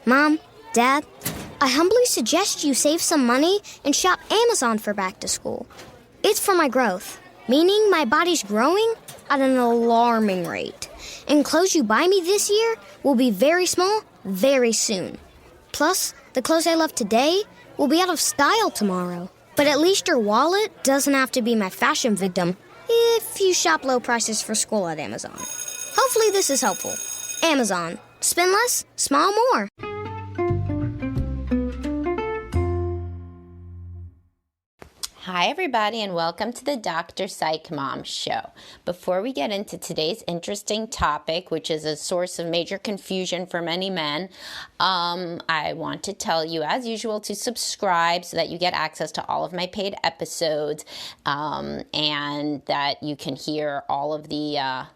Mom, Dad, I humbly suggest you save some money and shop Amazon for back to school. It's for my growth, meaning my body's growing at an alarming rate. And clothes you buy me this year will be very small very soon. Plus, the clothes I love today will be out of style tomorrow. But at least your wallet doesn't have to be my fashion victim if you shop low prices for school at Amazon. Hopefully this is helpful. Amazon. Spend less, smile more. Hi, everybody, and welcome to the Dr. Psych Mom Show. Before we get into today's interesting topic, which is a source of major confusion for many men, I want to tell you, as usual, to subscribe so that you get access to all of my paid episodes and that you can hear all of the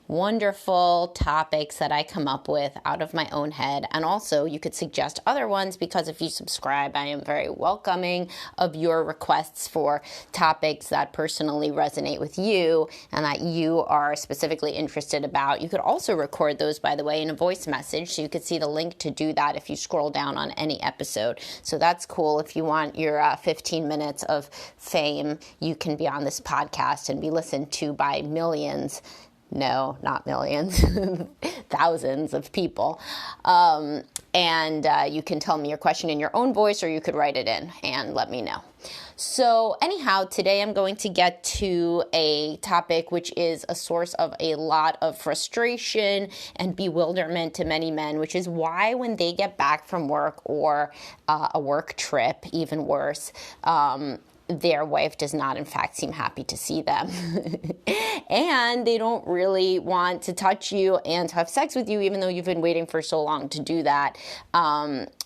wonderful topics that I come up with out of my own head. And also you could suggest other ones, because if you subscribe, I am very welcoming of your requests for topics that personally resonate with you and that you are specifically interested about. You could also record those, by the way, in a voice message, so you could see the link to do that if you scroll down on any episode. So that's cool. If you want your 15 minutes of fame, you can be on this podcast and be listened to by millions. No, not millions, thousands of people. And you can tell me your question in your own voice, or you could write it in and let me know. So anyhow, today I'm going to get to a topic which is a source of a lot of frustration and bewilderment to many men, which is why when they get back from work or a work trip, even worse, their wife does not, in fact, seem happy to see them. And they don't really want to touch you and have sex with you, even though you've been waiting for so long to do that.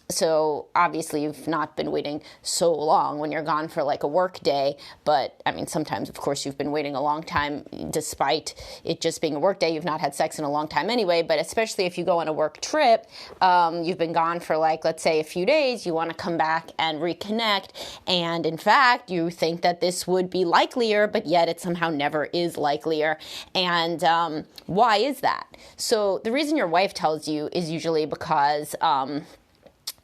So obviously you've not been waiting so long when you're gone for like a work day. But I mean, sometimes, of course, you've been waiting a long time despite it just being a work day. You've not had sex in a long time anyway. But especially if you go on a work trip, you've been gone for like, let's say, a few days. You want to come back and reconnect. And in fact, you think that this would be likelier, but yet it somehow never is likelier. And why is that? So the reason your wife tells you is usually because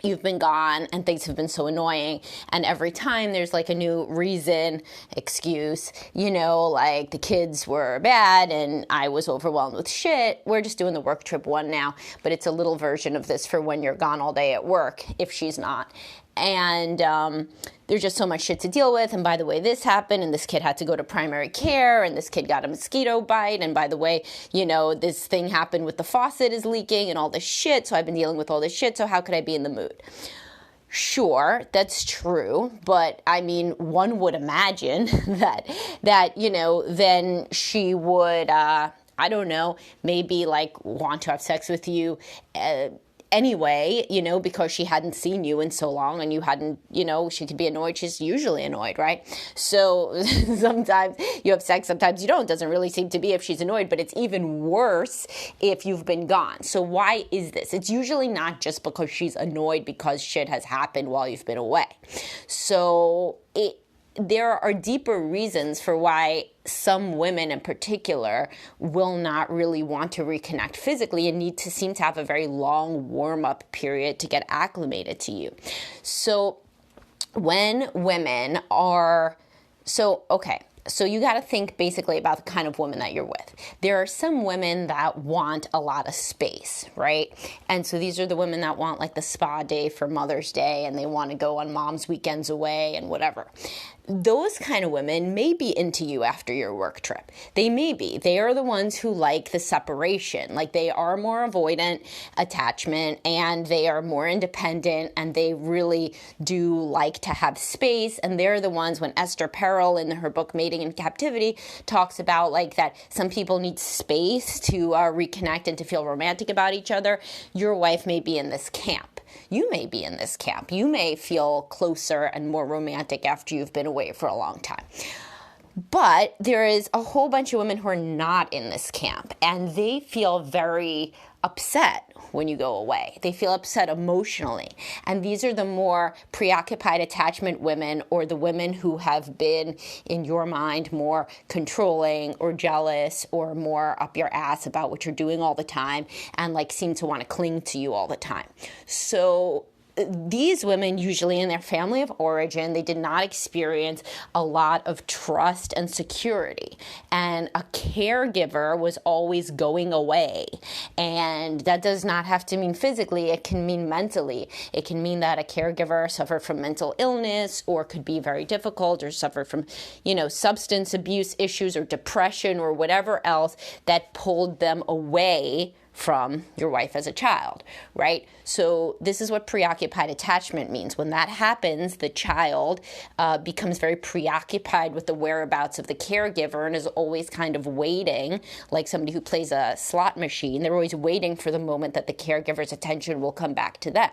you've been gone and things have been so annoying, and every time there's like a new reason, excuse, like the kids were bad and I was overwhelmed with shit. We're just doing the work trip one now, but it's a little version of this for when you're gone all day at work, if she's not. And there's just so much shit to deal with. And by the way, this happened, and this kid had to go to primary care, and this kid got a mosquito bite. And by the way, this thing happened with the faucet is leaking and all this shit. So I've been dealing with all this shit. So how could I be in the mood? Sure, that's true. But I mean, one would imagine that then she would, I don't know, maybe like want to have sex with you anyway, because she hadn't seen you in so long, and you hadn't, she could be annoyed. She's usually annoyed, right? So sometimes you have sex, sometimes you don't. It doesn't really seem to be if she's annoyed, but it's even worse if you've been gone. So why is this? It's usually not just because she's annoyed because shit has happened while you've been away. So there are deeper reasons for why some women in particular will not really want to reconnect physically and seem to have a very long warm-up period to get acclimated to you. So when women are, so you got to think basically about the kind of woman that you're with. There are some women that want a lot of space, right? And so these are the women that want like the spa day for Mother's Day, and they want to go on mom's weekends away and whatever. Those kind of women may be into you after your work trip. They may be. They are the ones who like the separation. Like, they are more avoidant attachment, and they are more independent, and they really do like to have space. And they're the ones, when Esther Perel in her book Mating in Captivity talks about like that some people need space to reconnect and to feel romantic about each other, your wife may be in this camp. You may be in this camp. You may feel closer and more romantic after you've been away for a long time. But there is a whole bunch of women who are not in this camp, and they feel very upset when you go away. They feel upset emotionally. And these are the more preoccupied attachment women, or the women who have been, in your mind, more controlling or jealous or more up your ass about what you're doing all the time, and like seem to want to cling to you all the time. So these women, usually in their family of origin, they did not experience a lot of trust and security. And a caregiver was always going away. And that does not have to mean physically, it can mean mentally. It can mean that a caregiver suffered from mental illness, or could be very difficult, or suffered from, substance abuse issues or depression or whatever else that pulled them away from your wife as a child, right? So this is what preoccupied attachment means. When that happens, the child becomes very preoccupied with the whereabouts of the caregiver and is always kind of waiting, like somebody who plays a slot machine. They're always waiting for the moment that the caregiver's attention will come back to them.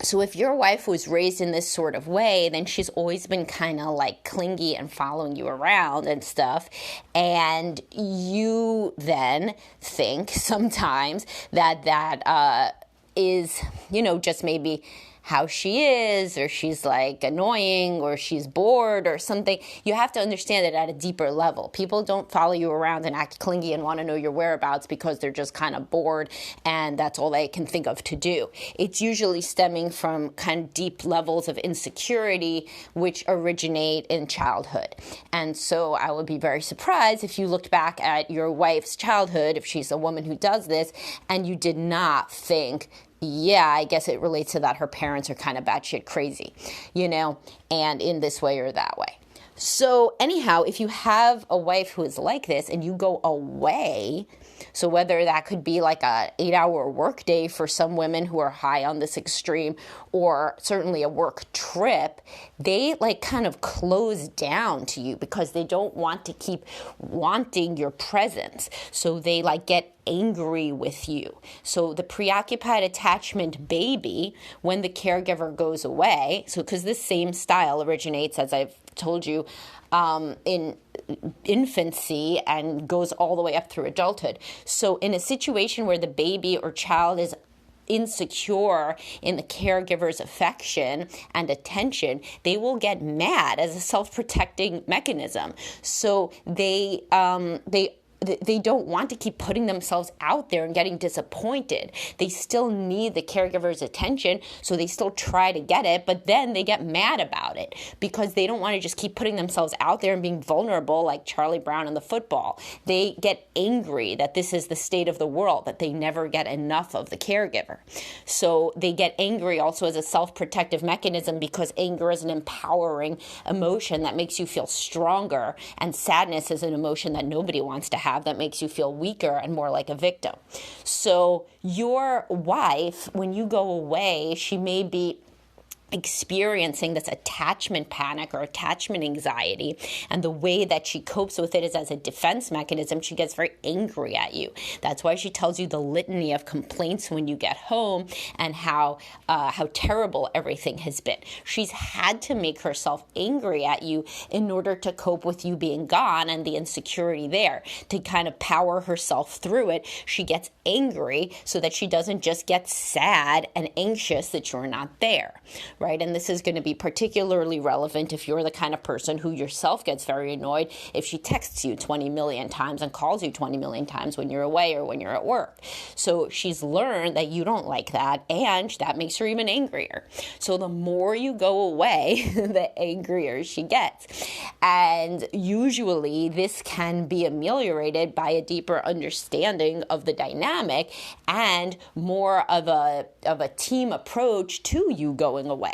So if your wife was raised in this sort of way, then she's always been kind of like clingy and following you around and stuff. And you then think sometimes that is, just maybe how she is, or she's like annoying, or she's bored or something. You have to understand it at a deeper level. People don't follow you around and act clingy and want to know your whereabouts because they're just kind of bored and that's all they can think of to do. It's usually stemming from kind of deep levels of insecurity which originate in childhood. And so I would be very surprised if you looked back at your wife's childhood, if she's a woman who does this, and you did not think, yeah, I guess it relates to that her parents are kind of batshit crazy, and in this way or that way. So anyhow, if you have a wife who is like this and you go away, so whether that could be like a 8-hour workday for some women who are high on this extreme, or certainly a work trip, they like kind of close down to you because they don't want to keep wanting your presence. So they like get angry with you. So the preoccupied attachment baby, when the caregiver goes away, so because this same style originates, as I've told you, in infancy and goes all the way up through adulthood. So in a situation where the baby or child is insecure in the caregiver's affection and attention, they will get mad as a self-protecting mechanism. So they don't want to keep putting themselves out there and getting disappointed. They still need the caregiver's attention, so they still try to get it, but then they get mad about it because they don't want to just keep putting themselves out there and being vulnerable like Charlie Brown in the football. They get angry that this is the state of the world, that they never get enough of the caregiver. So they get angry also as a self-protective mechanism, because anger is an empowering emotion that makes you feel stronger, and sadness is an emotion that nobody wants to have, that makes you feel weaker and more like a victim. So your wife, when you go away, she may be experiencing this attachment panic or attachment anxiety, and the way that she copes with it is as a defense mechanism. She gets very angry at you. That's why she tells you the litany of complaints when you get home, and how terrible everything has been. She's had to make herself angry at you in order to cope with you being gone and the insecurity there. To kind of power herself through it, she gets angry so that she doesn't just get sad and anxious that you're not there. Right? And this is going to be particularly relevant if you're the kind of person who yourself gets very annoyed if she texts you 20 million times and calls you 20 million times when you're away or when you're at work. So she's learned that you don't like that, and that makes her even angrier. So the more you go away, the angrier she gets. And usually this can be ameliorated by a deeper understanding of the dynamic and more of a team approach to you going away.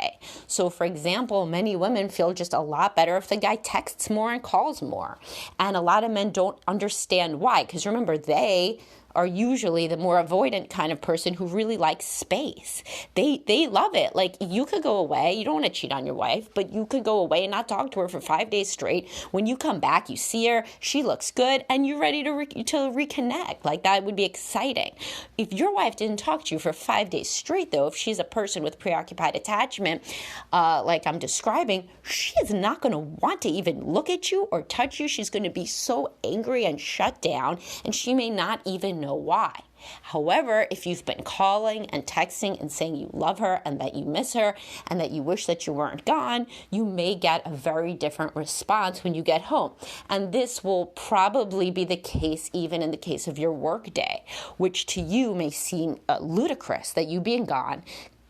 So for example, many women feel just a lot better if the guy texts more and calls more. And a lot of men don't understand why, because remember, they are usually the more avoidant kind of person who really likes space. They love it. Like, you could go away. You don't want to cheat on your wife, but you could go away and not talk to her for 5 days straight. When you come back, you see her, she looks good, and you're ready to reconnect. Like, that would be exciting. If your wife didn't talk to you for 5 days straight, though, if she's a person with preoccupied attachment, like I'm describing, she is not going to want to even look at you or touch you. She's going to be so angry and shut down, and she may not even know why. However, if you've been calling and texting and saying you love her and that you miss her and that you wish that you weren't gone, you may get a very different response when you get home. And this will probably be the case even in the case of your work day, which to you may seem ludicrous that you being gone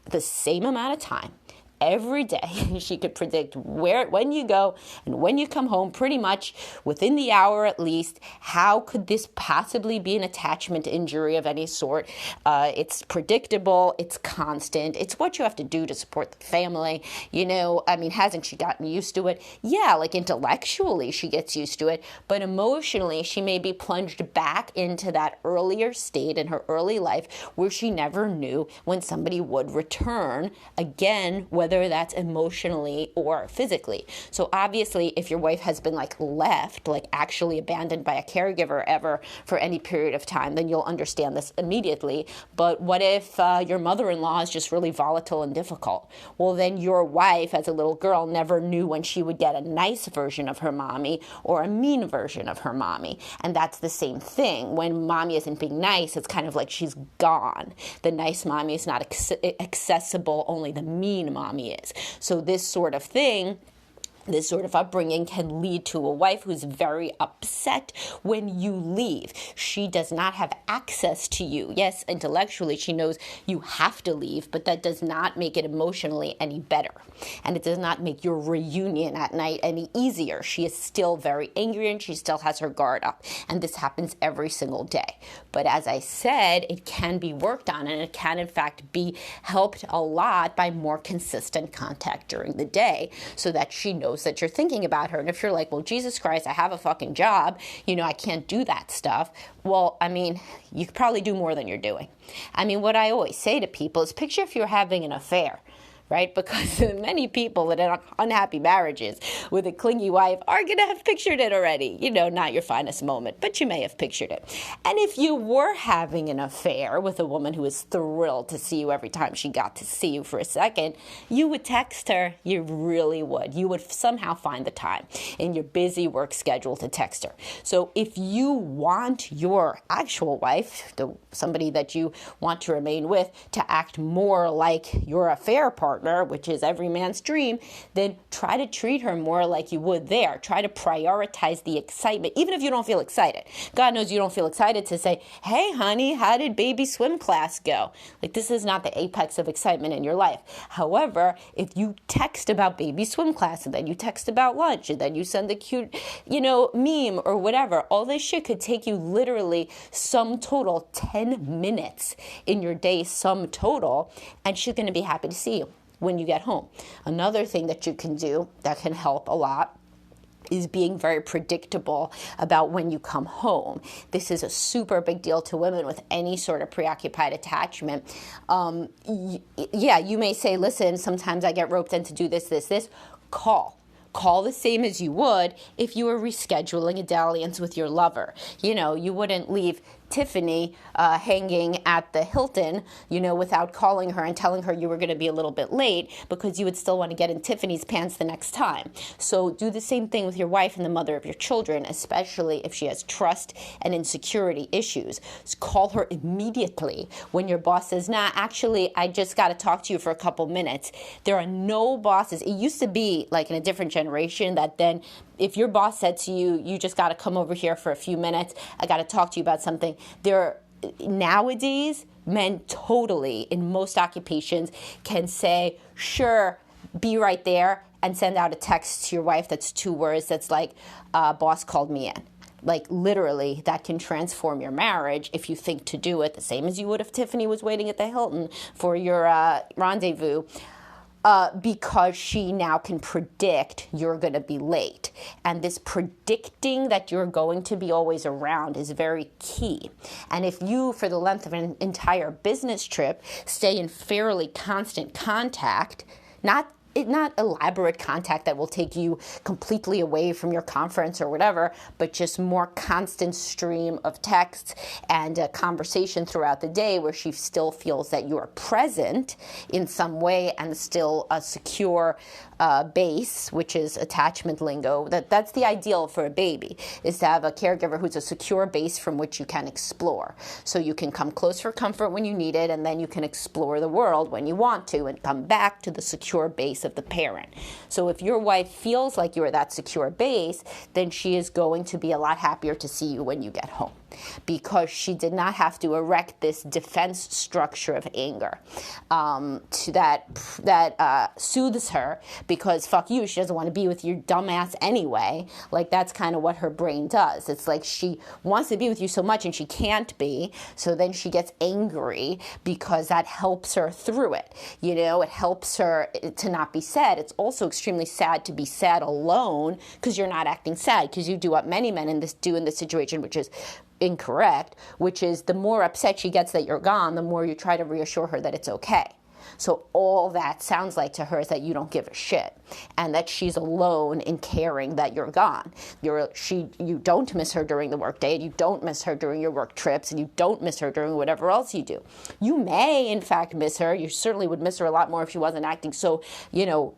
the same amount of time. Every day, she could predict when you go and when you come home, pretty much within the hour at least. How could this possibly be an attachment injury of any sort? It's predictable. It's constant. It's what you have to do to support the family. Hasn't she gotten used to it? Yeah, like intellectually she gets used to it, but emotionally she may be plunged back into that earlier state in her early life where she never knew when somebody would return again, whether that's emotionally or physically. So obviously, if your wife has been left, actually abandoned by a caregiver ever for any period of time, then you'll understand this immediately. But what if your mother-in-law is just really volatile and difficult? Well, then your wife as a little girl never knew when she would get a nice version of her mommy or a mean version of her mommy. And that's the same thing. When mommy isn't being nice, it's kind of like she's gone. The nice mommy is not accessible, only the mean mommy is. So this sort of thing, this sort of upbringing can lead to a wife who's very upset when you leave. She does not have access to you. Yes, intellectually she knows you have to leave, but that does not make it emotionally any better. And it does not make your reunion at night any easier. She is still very angry and she still has her guard up. And this happens every single day. But as I said, it can be worked on, and it can in fact be helped a lot by more consistent contact during the day so that she knows that you're thinking about her. And if you're like, well, Jesus Christ, I have a fucking job, I can't do that stuff. Well, you could probably do more than you're doing. What I always say to people is picture if you're having an affair. Right? Because many people that are in unhappy marriages with a clingy wife are going to have pictured it already. Not your finest moment, but you may have pictured it. And if you were having an affair with a woman who was thrilled to see you every time she got to see you for a second, you would text her. You really would. You would somehow find the time in your busy work schedule to text her. So if you want your actual wife, somebody that you want to remain with, to act more like your affair partner, which is every man's dream, then try to treat her more like you would there. Try to prioritize the excitement, even if you don't feel excited. God knows you don't feel excited to say, hey, honey, how did baby swim class go? This is not the apex of excitement in your life. However, if you text about baby swim class and then you text about lunch and then you send a cute, meme or whatever, all this shit could take you literally sum total 10 minutes in your day, sum total, and she's going to be happy to see you when you get home. Another thing that you can do that can help a lot is being very predictable about when you come home. This is a super big deal to women with any sort of preoccupied attachment. You may say, listen, sometimes I get roped in to do this. Call the same as you would if you were rescheduling a dalliance with your lover. You wouldn't leave Tiffany hanging at the Hilton, without calling her and telling her you were going to be a little bit late, because you would still want to get in Tiffany's pants the next time. So do the same thing with your wife and the mother of your children, especially if she has trust and insecurity issues. So call her immediately when your boss says, nah, actually, I just got to talk to you for a couple minutes. There are no bosses. It used to be in a different generation that then if your boss said to you, you just got to come over here for a few minutes, I got to talk to you about something. Nowadays, men totally, in most occupations, can say, sure, be right there, and send out a text to your wife that's 2 words that's boss called me in. Literally, that can transform your marriage if you think to do it, the same as you would if Tiffany was waiting at the Hilton for your rendezvous. Because she now can predict you're going to be late. And this predicting that you're going to be always around is very key. And if you, for the length of an entire business trip, stay in fairly constant contact, not not elaborate contact that will take you completely away from your conference or whatever, but just more constant stream of texts and a conversation throughout the day where she still feels that you are present in some way and still a secure base, which is attachment lingo. That's the ideal for a baby, is to have a caregiver who's a secure base from which you can explore. So you can come close for comfort when you need it, and then you can explore the world when you want to and come back to the secure base of the parent. So if your wife feels like you are that secure base, then she is going to be a lot happier to see you when you get home, because she did not have to erect this defense structure of anger that soothes her, because fuck you, she doesn't want to be with your dumbass anyway. Like, that's kind of what her brain does. It's like she wants to be with you so much and she can't be, so then she gets angry because that helps her through it. You know, it helps her to not be sad. It's also extremely sad to be sad alone, because you're not acting sad, because you do what many men do in this situation, which is incorrect, which is the more upset she gets that you're gone, the more you try to reassure her that it's okay. So all that sounds like to her is that you don't give a shit, and that she's alone in caring that you're gone. You don't miss her during the workday, and you don't miss her during your work trips, and you don't miss her during whatever else you do. You may, in fact, miss her. You certainly would miss her a lot more if she wasn't acting so,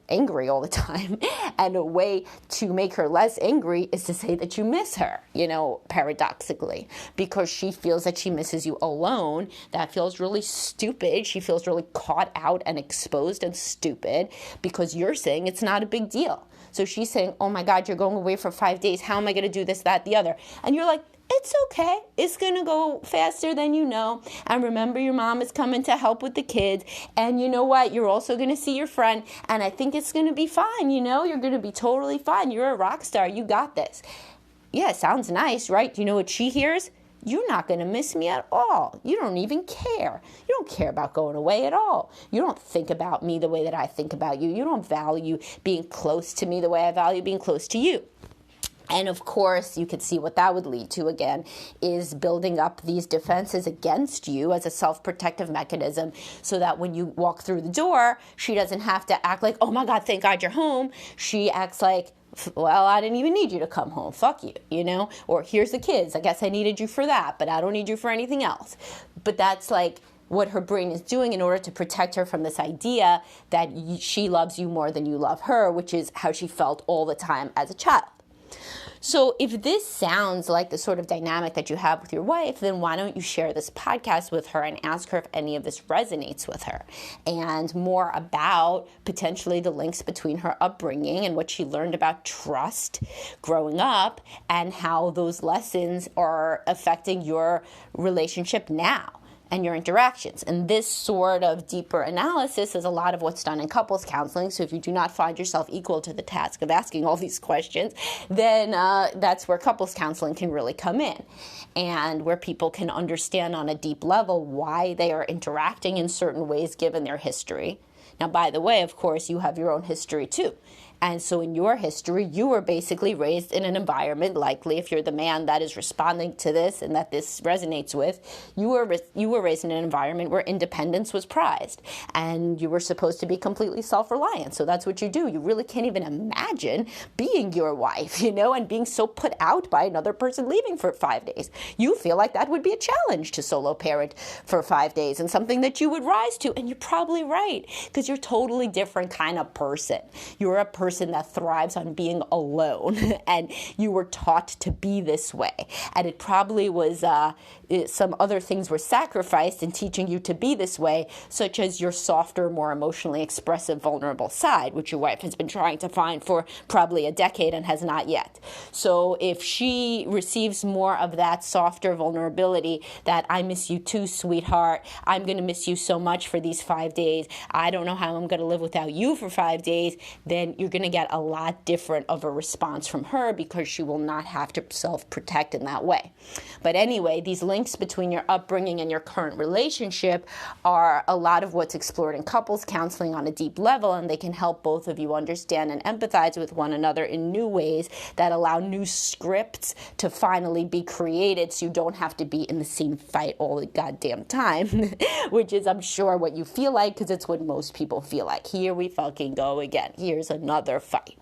angry all the time. And a way to make her less angry is to say that you miss her, paradoxically, because she feels that she misses you alone. That feels really stupid. She feels really caught out and exposed and stupid, because you're saying it's not a big deal. So she's saying, oh my God, you're going away for 5 days. How am I going to do this, that, the other? And you're like, it's okay. It's going to go faster than you know. And remember, your mom is coming to help with the kids. And you know what? You're also going to see your friend. And I think it's going to be fine. You're going to be totally fine. You're a rock star. You got this. Yeah, sounds nice, right? You know what she hears? You're not going to miss me at all. You don't even care. You don't care about going away at all. You don't think about me the way that I think about you. You don't value being close to me the way I value being close to you. And of course, you can see what that would lead to, again, is building up these defenses against you as a self-protective mechanism, so that when you walk through the door, she doesn't have to act like, oh my God, thank God you're home. She acts like, well, I didn't even need you to come home. Fuck you, Or here's the kids. I guess I needed you for that, but I don't need you for anything else. But that's like what her brain is doing in order to protect her from this idea that she loves you more than you love her, which is how she felt all the time as a child. So if this sounds like the sort of dynamic that you have with your wife, then why don't you share this podcast with her and ask her if any of this resonates with her, and more about potentially the links between her upbringing and what she learned about trust growing up, and how those lessons are affecting your relationship now and your interactions. And this sort of deeper analysis is a lot of what's done in couples counseling. So if you do not find yourself equal to the task of asking all these questions, then that's where couples counseling can really come in, and where people can understand on a deep level why they are interacting in certain ways given their history. Now, by the way, of course, you have your own history too. And so in your history, you were basically raised in an environment, likely if you're the man that is responding to this and that this resonates with, you were raised in an environment where independence was prized, and you were supposed to be completely self-reliant. So that's what you do. You really can't even imagine being your wife, and being so put out by another person leaving for 5 days. You feel like that would be a challenge to solo parent for 5 days, and something that you would rise to. And you're probably right, because you're a totally different kind of person. You're a person that thrives on being alone, and you were taught to be this way. And it probably was some other things were sacrificed in teaching you to be this way, such as your softer, more emotionally expressive, vulnerable side, which your wife has been trying to find for probably a decade and has not yet. So if she receives more of that softer vulnerability, that I miss you too, sweetheart, I'm going to miss you so much for these 5 days, I don't know how I'm going to live without you for 5 days, then you're going to get a lot different of a response from her, because she will not have to self-protect in that way. But anyway, these links between your upbringing and your current relationship are a lot of what's explored in couples counseling on a deep level, and they can help both of you understand and empathize with one another in new ways that allow new scripts to finally be created, so you don't have to be in the same fight all the goddamn time, which is, I'm sure, what you feel like, because it's what most most people feel like. Here we fucking go again. Here's another fight.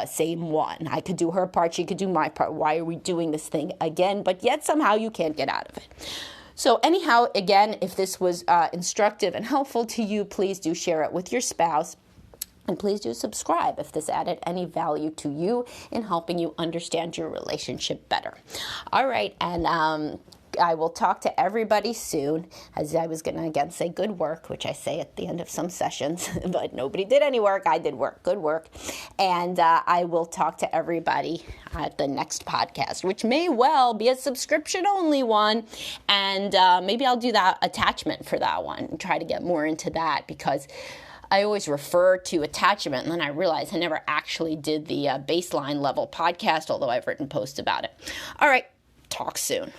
Same one. I could do her part, she could do my part. Why are we doing this thing again? But yet somehow you can't get out of it. So anyhow, again, if this was instructive and helpful to you, please do share it with your spouse. And please do subscribe if this added any value to you in helping you understand your relationship better. All right, and I will talk to everybody soon. As I was going to again say good work, which I say at the end of some sessions, but nobody did any work. I did work. Good work. And I will talk to everybody at the next podcast, which may well be a subscription-only one. And maybe I'll do that attachment for that one and try to get more into that, because I always refer to attachment, and then I realize I never actually did the baseline level podcast, although I've written posts about it. All right, talk soon.